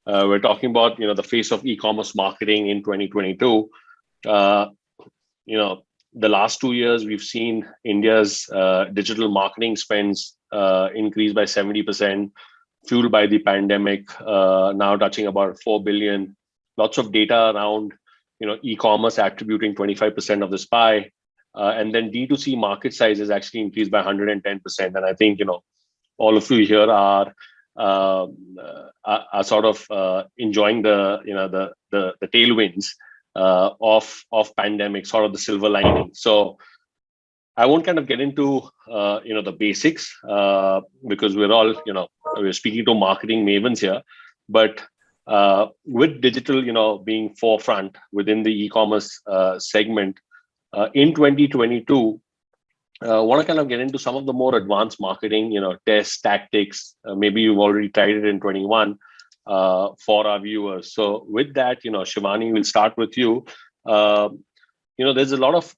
We're talking about, the face of e-commerce marketing in 2022. Uh, the last 2 years, we've seen India's digital marketing spends increase by 70%, fueled by the pandemic, now touching about 4 billion. Lots of data around, e-commerce attributing 25% of this pie. And then D2C market size has actually increased by 110%. And I think, all of you here uh, are sort of enjoying the tailwinds of pandemic, sort of the silver lining. So I won't kind of get into the basics because we're all we're speaking to marketing mavens here, but with digital being forefront within the e-commerce segment in 2022. Want to kind of get into some of the more advanced marketing, tests, tactics. Maybe you've already tried it in 21 for our viewers. So with that, Shivani, we'll start with you. There's a lot of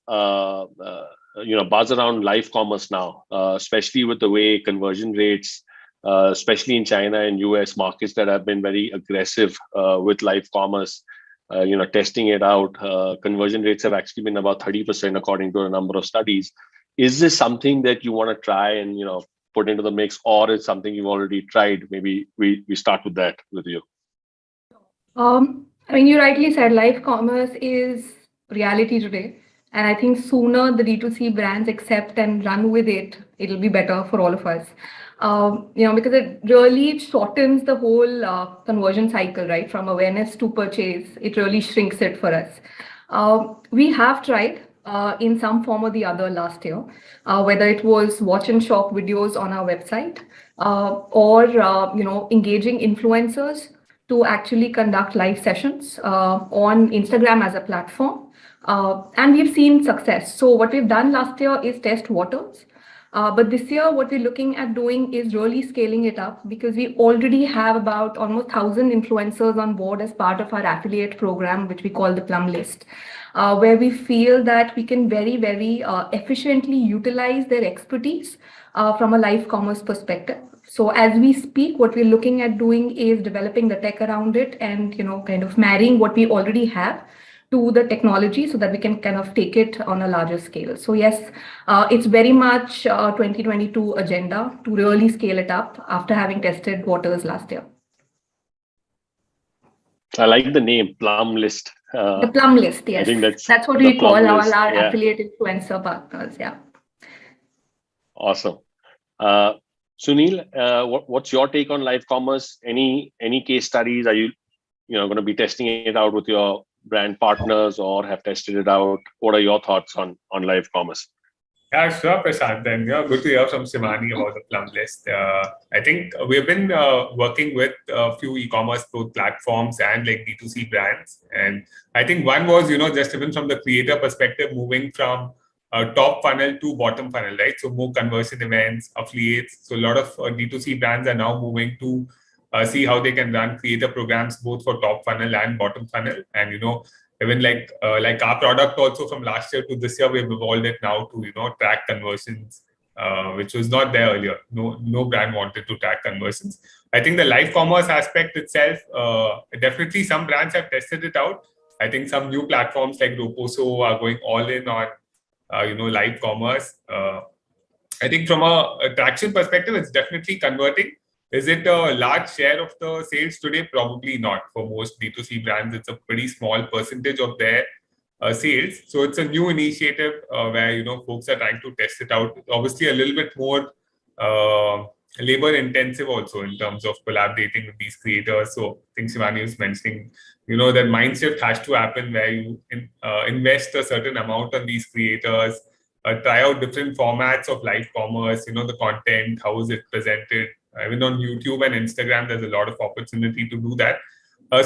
buzz around live commerce now, especially with the way conversion rates, especially in China and US markets that have been very aggressive with live commerce. Testing it out, conversion rates have actually been about 30% according to a number of studies. Is this something that you want to try and put into the mix, or is something you've already tried? Maybe we start with that with you. I mean, you rightly said live commerce is reality today. And I think sooner the D2C brands accept and run with it, it'll be better for all of us. Because it really shortens the whole conversion cycle, right? From awareness to purchase, it really shrinks it for us. We have tried in some form or the other last year, whether it was watch and shop videos on our website or engaging influencers to actually conduct live sessions on Instagram as a platform. And we've seen success. So what we've done last year is test waters. But this year, what we're looking at doing is really scaling it up because we already have about almost 1,000 influencers on board as part of our affiliate program, which we call the Plum list, where we feel that we can very, very efficiently utilize their expertise from a live commerce perspective. So as we speak, what we're looking at doing is developing the tech around it and, kind of marrying what we already have to the technology so that we can kind of take it on a larger scale. So yes, it's very much 2022 agenda to really scale it up after having tested waters last year. I like the name Plum list. The Plum list, yes. I think that's what we call our affiliate influencer partners. Yeah. Awesome. Suneil, what's your take on live commerce? Any case studies? Are you going to be testing it out with your brand partners or have tested it out? What are your thoughts on live commerce? Yeah, sure, Prashant. And good to hear from Shivani about the Plum list. I think we've been working with a few e-commerce both platforms and like D2C brands. And I think one was, just even from the creator perspective, moving from top funnel to bottom funnel, right? So more conversion events, affiliates. So a lot of D2C brands are now moving to see how they can run creator programs both for top funnel and bottom funnel. And even like our product also from last year to this year, we've evolved it now to track conversions, which was not there earlier. No brand wanted to track conversions. I think the live commerce aspect itself, definitely some brands have tested it out. I think some new platforms like Roposo are going all in on live commerce. I think from a traction perspective, it's definitely converting. Is it a large share of the sales today? Probably not. For most D2C brands, it's a pretty small percentage of their sales. So it's a new initiative where folks are trying to test it out. Obviously, a little bit more labor intensive also in terms of collaborating with these creators. So I think Shivani was mentioning, that mind shift has to happen where you invest a certain amount on these creators, try out different formats of live commerce, the content, how is it presented. Even on YouTube and Instagram, there's a lot of opportunity to do that.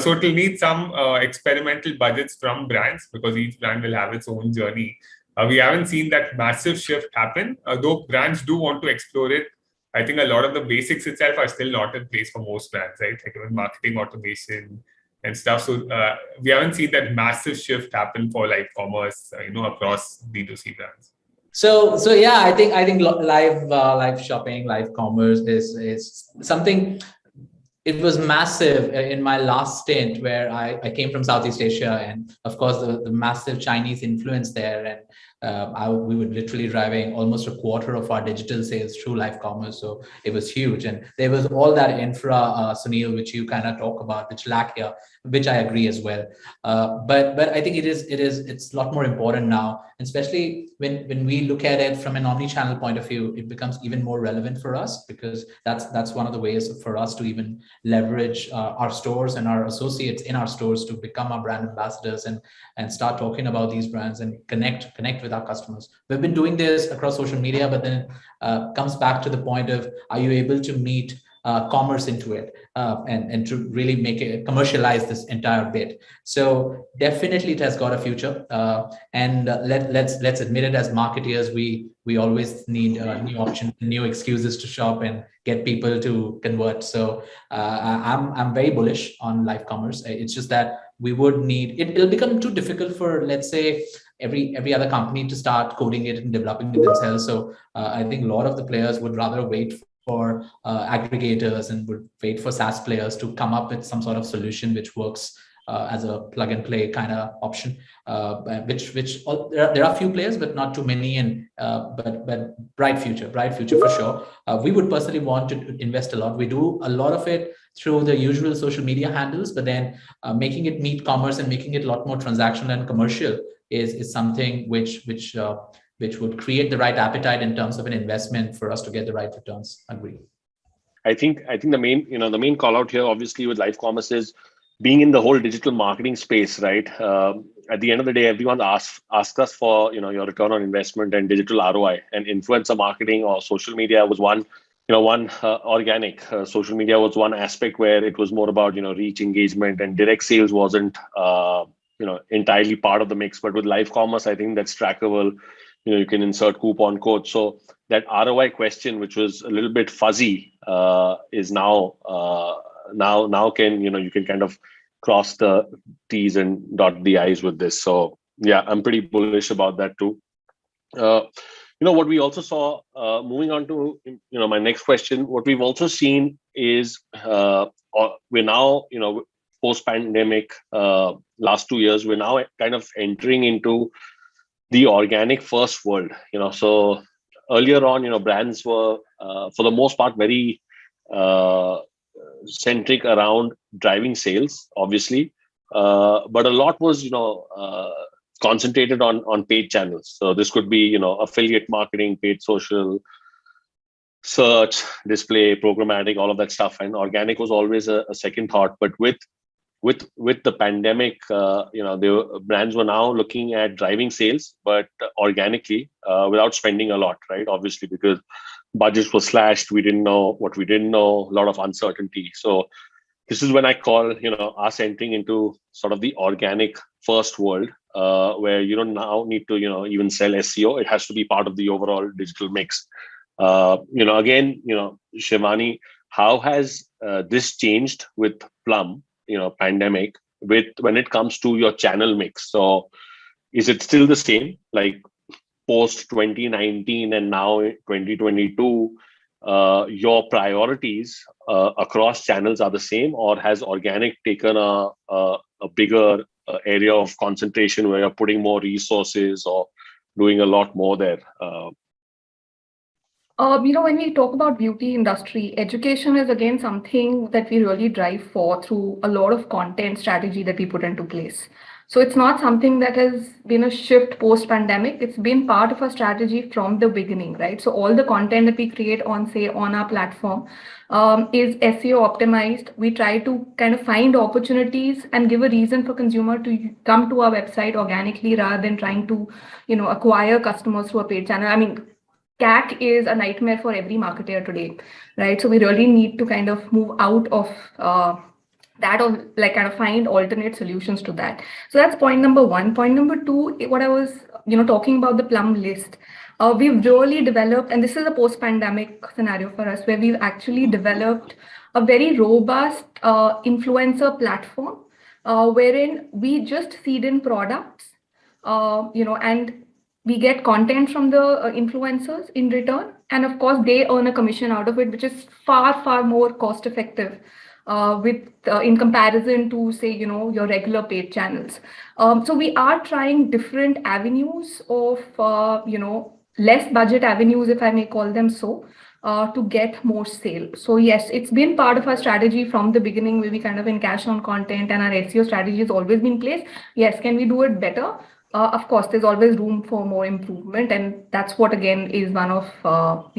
So it will need some experimental budgets from brands because each brand will have its own journey. We haven't seen that massive shift happen, though brands do want to explore it. I think a lot of the basics itself are still not in place for most brands, right? Like even marketing automation and stuff. So we haven't seen that massive shift happen for live commerce, across D2C brands. So yeah, I think live shopping, live commerce is something it was massive in my last stint where I came from Southeast Asia, and of course the massive Chinese influence there, and we were literally driving almost a quarter of our digital sales through live commerce. So it was huge, and there was all that infra, Suneil, which you kind of talk about, which lack here, which I agree as well. But I think it's a lot more important now, especially when we look at it from an omni-channel point of view. It becomes even more relevant for us, because that's one of the ways for us to even leverage our stores and our associates in our stores to become our brand ambassadors and start talking about these brands and connect with our customers. We've been doing this across social media, but then comes back to the point of, are you able to meet commerce into it and to really make it commercialize this entire bit? So definitely it has got a future, and let's admit it, as marketeers, we always need new options, new excuses to shop and get people to convert. So I'm very bullish on live commerce. It's just that we would need it'll become too difficult for, let's say, every other company to start coding it and developing it themselves. So I think a lot of the players would rather wait for aggregators and would wait for SaaS players to come up with some sort of solution which works as a plug and play kind of option. Which there are a few players, but not too many, and but bright future for sure. We would personally want to invest a lot. We do a lot of it through the usual social media handles, but then making it meet commerce and making it a lot more transactional and commercial is something which would create the right appetite in terms of an investment for us to get the right returns. Agree. I think the main call out here, obviously, with live commerce is being in the whole digital marketing space, right? At the end of the day, everyone asks us for your return on investment and digital ROI, and influencer marketing or social media was one organic. Social media was one aspect where it was more about reach, engagement, and direct sales wasn't entirely part of the mix. But with live commerce, I think that's trackable. You can insert coupon codes. So that ROI question, which was a little bit fuzzy, is now can you can kind of cross the T's and dot the I's with this. So yeah, I'm pretty bullish about that too. What we also saw, moving on to my next question, what we've also seen is we're now post-pandemic, last 2 years, we're now kind of entering into the organic first world. So earlier on, brands were for the most part very centric around driving sales, obviously, but a lot was concentrated on paid channels. So this could be affiliate marketing, paid social, search, display, programmatic, all of that stuff, and organic was always a second thought. But with the pandemic, the brands were now looking at driving sales, but organically, without spending a lot, right? Obviously, because budgets were slashed, we didn't know what we didn't know, a lot of uncertainty. So this is when I call us entering into sort of the organic first world, where you don't now need to even sell SEO. It has to be part of the overall digital mix. Again, Shivani, how has this changed with Plum? Pandemic, when it comes to your channel mix. So is it still the same, like post 2019 and now 2022, your priorities across channels are the same, or has organic taken a bigger area of concentration where you're putting more resources or doing a lot more there? When we talk about beauty industry, education is again something that we really drive for through a lot of content strategy that we put into place. So it's not something that has been a shift post-pandemic. It's been part of our strategy from the beginning, right? So all the content that we create on our platform is SEO optimized. We try to kind of find opportunities and give a reason for consumer to come to our website organically rather than trying to, acquire customers through a paid channel. I mean, CAC is a nightmare for every marketer today, right? So we really need to kind of move out of that, or like kind of find alternate solutions to that. So that's point number one. Point number two, what I was talking about the Plum list. We've really developed, and this is a post-pandemic scenario for us, where we've actually developed a very robust influencer platform, wherein we just feed in products, and we get content from the influencers in return. And of course, they earn a commission out of it, which is far, far more cost effective in comparison to, say, your regular paid channels. So we are trying different avenues of, less budget avenues, if I may call them so, to get more sale. So yes, it's been part of our strategy from the beginning, where we kind of in cash on content, and our SEO strategy has always been in place. Yes, can we do it better? Of course, there's always room for more improvement, and that's what again is one of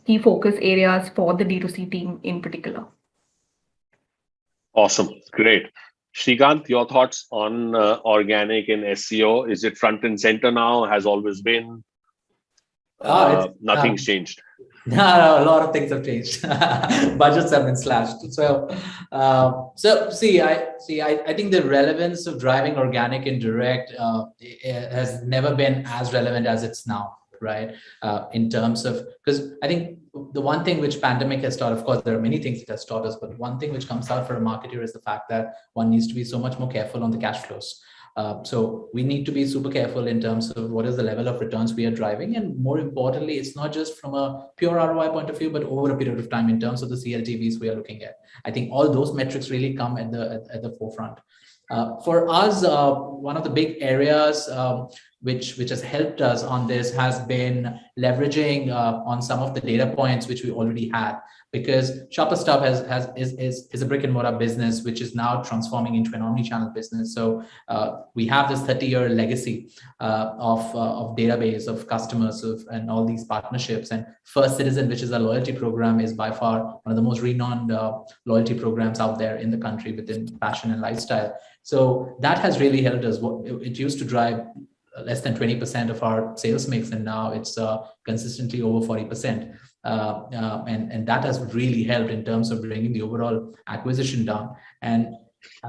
key focus areas for the D2C team in particular. Awesome, great. Sreekanth, your thoughts on organic and SEO? Is it front and center now? Has always been? Nothing's changed. No, a lot of things have changed. Budgets have been slashed. So I think the relevance of driving organic and direct has never been as relevant as it's now, right? In terms of, because I think the one thing which pandemic has taught, of course, there are many things it has taught us, but one thing which comes out for a marketer is the fact that one needs to be so much more careful on the cash flows. So we need to be super careful in terms of what is the level of returns we are driving. And more importantly, it's not just from a pure ROI point of view, but over a period of time in terms of the CLTVs we are looking at. I think all those metrics really come at the forefront. For us, one of the big areas which has helped us on this has been leveraging on some of the data points which we already had, because Shopper Stop is a brick and mortar business which is now transforming into an omni-channel business. So we have this 30-year legacy of database of customers and all these partnerships. And First Citizen, which is a loyalty program, is by far one of the most renowned loyalty programs out there in the country within fashion and lifestyle. So that has really helped us. It used to drive less than 20% of our sales mix, and now it's consistently over 40%. And that has really helped in terms of bringing the overall acquisition down and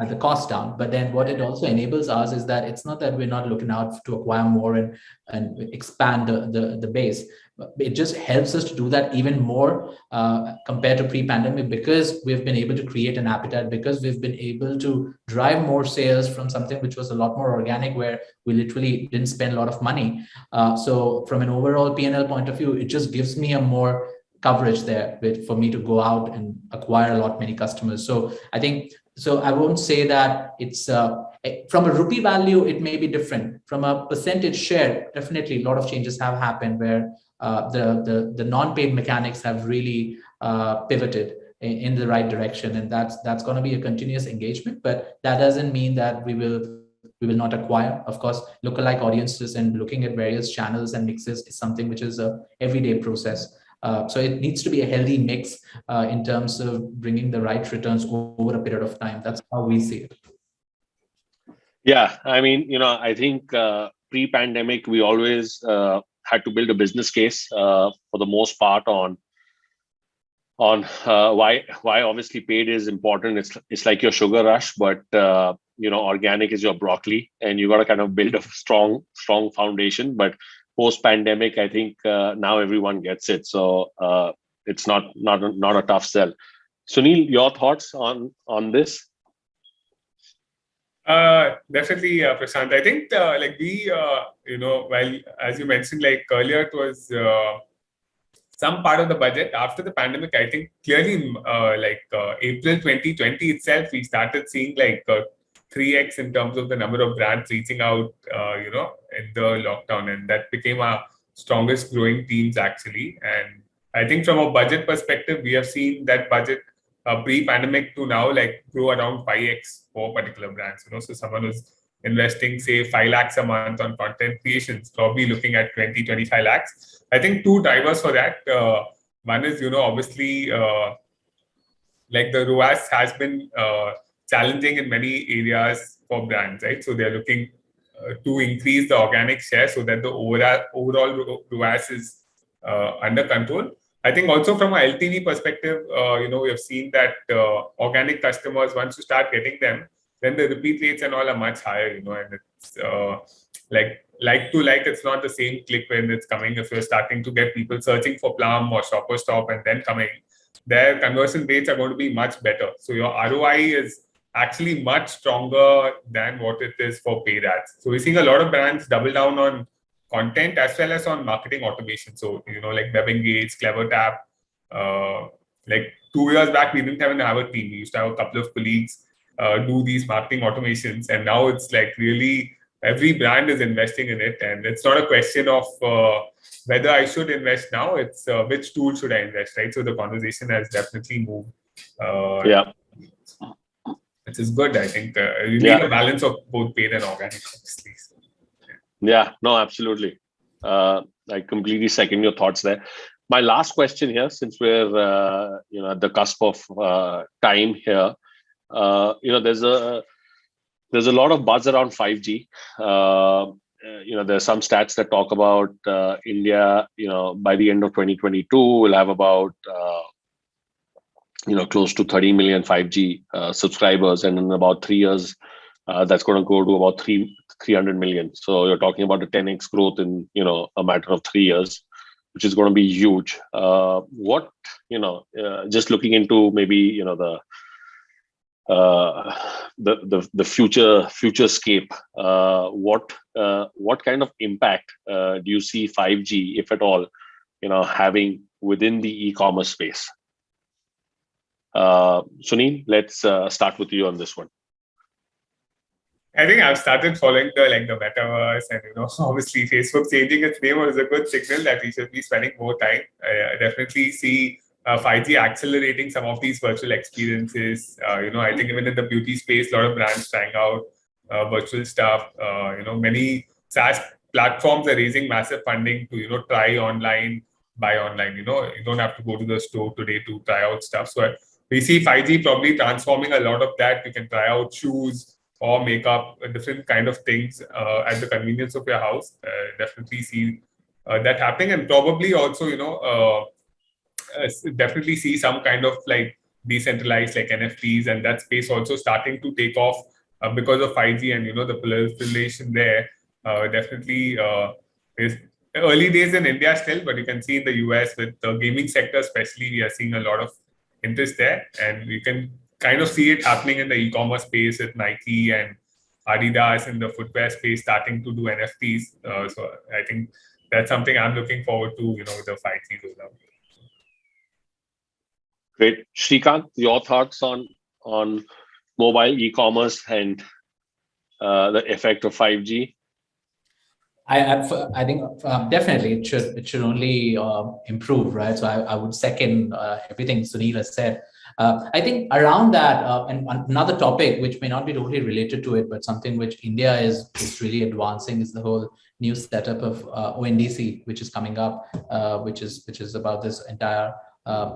the cost down. But then what it also enables us is that it's not that we're not looking out to acquire more and expand the base. It just helps us to do that even more compared to pre-pandemic, because we've been able to create an appetite, because we've been able to drive more sales from something which was a lot more organic, where we literally didn't spend a lot of money. So from an overall P&L point of view, it just gives me a more coverage there for me to go out and acquire many customers. So I think, I won't say that it's from a rupee value, it may be different. From a percentage share, definitely a lot of changes have happened where the non-paid mechanics have really pivoted in the right direction, and that's going to be a continuous engagement. But that doesn't mean that we will not acquire. Of course, lookalike audiences and looking at various channels and mixes is something which is a everyday process. So it needs to be a healthy mix in terms of bringing the right returns over a period of time. That's how we see it. Yeah, I mean, I think pre-pandemic, we always had to build a business case for the most part on why obviously paid is important. It's like your sugar rush, but organic is your broccoli, and you got to kind of build a strong foundation. But post-pandemic, I think now everyone gets it, so it's not a tough sell. Suneil, your thoughts on this? Definitely, Prashant. I think while as you mentioned, like earlier, it was some part of the budget. After the pandemic, I think clearly, April 2020 itself, we started seeing 3x in terms of the number of brands reaching out, in the lockdown, and that became our strongest growing teams actually. And I think from a budget perspective, we have seen that budget pre-pandemic to now grow around 5x for particular brands. So someone who's investing say 5 lakhs a month on content creations, probably looking at 20-25 lakhs. I think two drivers for that. One is obviously the ROAS has been challenging in many areas for brands, right? So they're looking to increase the organic share so that the overall ROAS is under control. I think also from a LTV perspective, we have seen that organic customers, once you start getting them, then the repeat rates and all are much higher, and it's it's not the same click when it's coming. If you're starting to get people searching for Plum or Shopper Stop and then coming, their conversion rates are going to be much better. So your ROI is actually much stronger than what it is for paid ads. So we're seeing a lot of brands double down on content as well as on marketing automation. So, Web Engage, Clever Tap, Like 2 years back, we didn't even have a team. We used to have a couple of colleagues do these marketing automations, and now it's like really every brand is investing in it, and it's not a question of whether I should invest now. It's which tool should I invest, right? So the conversation has definitely moved. Yeah. Which is good. I think you need a balance of both paid and organic, obviously. So, yeah, no, absolutely. I completely second your thoughts there. My last question here, since we're at the cusp of time here, there's a lot of buzz around 5G. There's some stats that talk about India. By the end of 2022, we'll have about close to 30 million 5G subscribers, and in about 3 years, that's going to go to about 300 million. So you're talking about a 10x growth in a matter of 3 years, which is going to be huge. Just looking into maybe the futurescape, what kind of impact do you see 5G, if at all, having within the e-commerce space? Suneil, let's start with you on this one. I think I've started following the metaverse, and obviously Facebook changing its name was a good signal that we should be spending more time. I definitely see 5G accelerating some of these virtual experiences. I think even in the beauty space, a lot of brands trying out virtual stuff. Many SaaS platforms are raising massive funding to try online, buy online. You don't have to go to the store today to try out stuff. So we see 5G probably transforming a lot of that. You can try out shoes or makeup, different kind of things at the convenience of your house. Definitely see that happening, and probably also definitely see some kind of like decentralized like NFTs, and that space also starting to take off because of 5G and the proliferation there. Definitely is early days in India still, but you can see in the US with the gaming sector especially, we are seeing a lot of interest there, and you can kind of see it happening in the e-commerce space with Nike and Adidas in the footwear space starting to do NFTs. So I think that's something I'm looking forward to, the 5G rollout. Great. Sreekanth, your thoughts on mobile e-commerce and the effect of 5G? I think definitely it should only improve, right? So I would second everything Suneil has said. I think around that, and another topic which may not be totally related to it, but something which India is really advancing is the whole new setup of ONDC, which is coming up, which is about this entire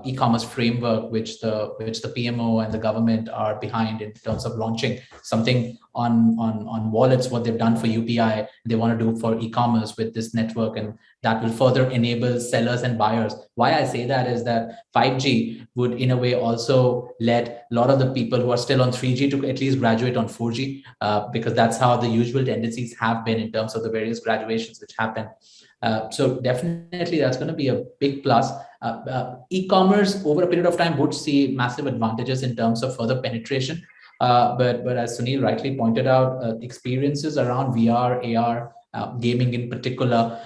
e-commerce framework, which the PMO and the government are behind in terms of launching something on wallets. What they've done for UPI, they want to do for e-commerce with this network, and that will further enable sellers and buyers. Why I say that is that 5G would in a way also let a lot of the people who are still on 3G to at least graduate on 4G, because that's how the usual tendencies have been in terms of the various graduations which happen. So definitely that's going to be a big plus. E-commerce over a period of time would see massive advantages in terms of further penetration. But as Suneil rightly pointed out, experiences around VR, AR, gaming in particular,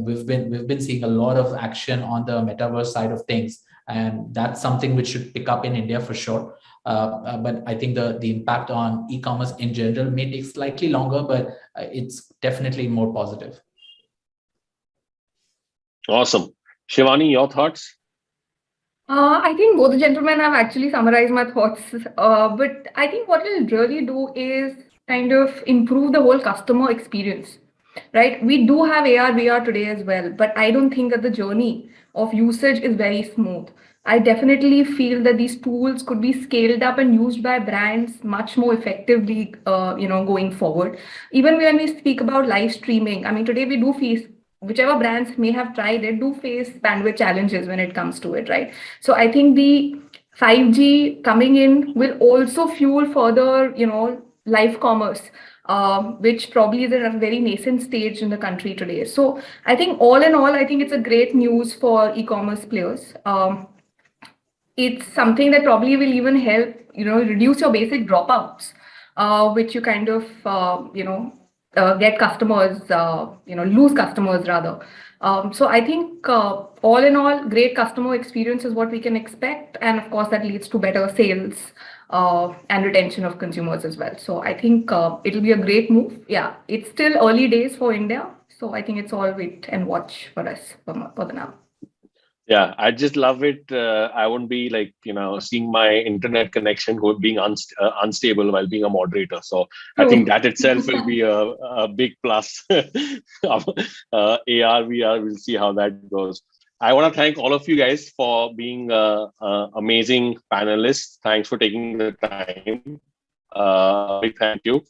we've been seeing a lot of action on the metaverse side of things, and that's something which should pick up in India for sure. But I think the impact on e-commerce in general may take slightly longer, but it's definitely more positive. Awesome. Shivani, your thoughts? I think both the gentlemen have actually summarized my thoughts. But I think what it'll really do is kind of improve the whole customer experience, right? We do have AR, VR today as well, but I don't think that the journey of usage is very smooth. I definitely feel that these tools could be scaled up and used by brands much more effectively, going forward. Even when we speak about live streaming, I mean, today we do face, whichever brands may have tried it, do face bandwidth challenges when it comes to it, right? So I think the 5G coming in will also fuel further, live commerce, which probably is at a very nascent stage in the country today. So I think all in all, I think it's a great news for e-commerce players. It's something that probably will even help, reduce your basic dropouts, which you kind of, get customers, lose customers rather. So I think all in all, great customer experience is what we can expect. And of course, that leads to better sales and retention of consumers as well. So I think it'll be a great move. Yeah, it's still early days for India. So I think it's all wait and watch for us for the now. Yeah, I just love it. I won't be like, seeing my internet connection being unstable while being a moderator. So I think that itself will be a big plus. AR, VR, we'll see how that goes. I want to thank all of you guys for being amazing panelists. Thanks for taking the time. Big thank you.